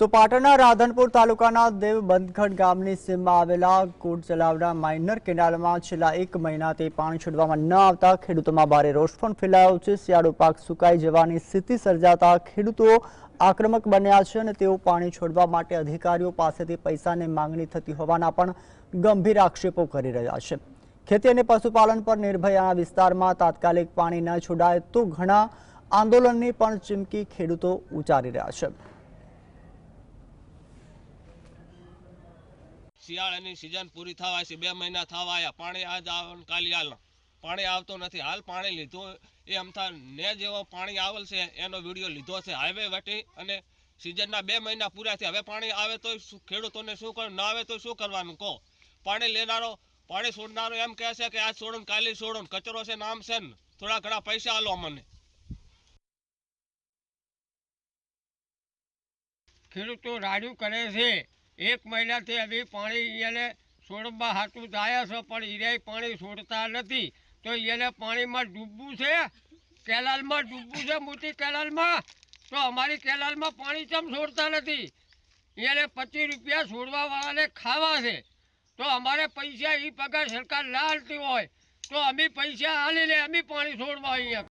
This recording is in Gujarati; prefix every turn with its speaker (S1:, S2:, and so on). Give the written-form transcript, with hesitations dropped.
S1: તો પાટણના રાધનપુર તાલુકાના દેવબંધગઢ ગામની સીમમાં આવેલા કોટચલાવના માઇનર કેનાલમાં છેલ્લા 1 મહિનાથી પાણી છોડવામાં ન આવતા ખેડૂતોમાં ભારે રોષ પણ ફેલાયો છે। શિયાળુ પાક સુકાઈ જવાની સ્થિતિ સર્જાતા ખેડૂતો આક્રમક બન્યા છે અને તેઓ પાણી છોડવા માટે અધિકારીઓ પાસેથી પૈસાની માંગણી થતી હોવાના પણ ગંભીર આક્ષેપો કરી રહ્યા છે। ખેતી અને પશુપાલન પર નિર્ભર આ વિસ્તારમાં તાત્કાલિક પાણી ન છોડાય તો ઘણા આંદોલનની પણ ચીમકી ખેડૂતો ઉચ્ચારી રહ્યા છે।
S2: શિયાળાની સિઝન પૂરી થવા છે, 2 મહિના થવા આવ્યા, પાણી આજ આવે કાલે હાલ પાણી આવતો નથી। હાલ પાણી લીધું એ અમથા ને જેવો પાણી આવેલ છે એનો વિડીયો લીધો છે હાઈવે વટી, અને સિઝનના 2 મહિના પૂરા થયા, હવે પાણી આવે તો ખેડૂતોને શું કરવું, ના આવે તો શું કરવાનું કહો। પાણી લેનારો પાણી છોડનારો એમ કહે છે કે આજ છોડો ને કાલે છોડો, કચરો છે નામ છે ને થોડા ઘણા પૈસા આલો અમને।
S3: ખેડૂતો રાડ્યું કરે છે। 1 મહિનાથી હવે પાણી એને છોડવા હાટું જાય છે, પણ એને પાણી છોડતા નથી। તો એને પાણીમાં ડૂબવું છે, કેનાલમાં ડૂબવું છે, મોટી કેનાલમાં, તો અમારી કેનાલમાં પાણી કેમ છોડતા નથી? એને 25 રૂપિયા છોડવાવાળાને ખાવા છે, તો અમારે પૈસા એ પગાર સરકાર ના આલતી હોય તો અમે પૈસા આલીને અમે પાણી છોડવા અહીંયા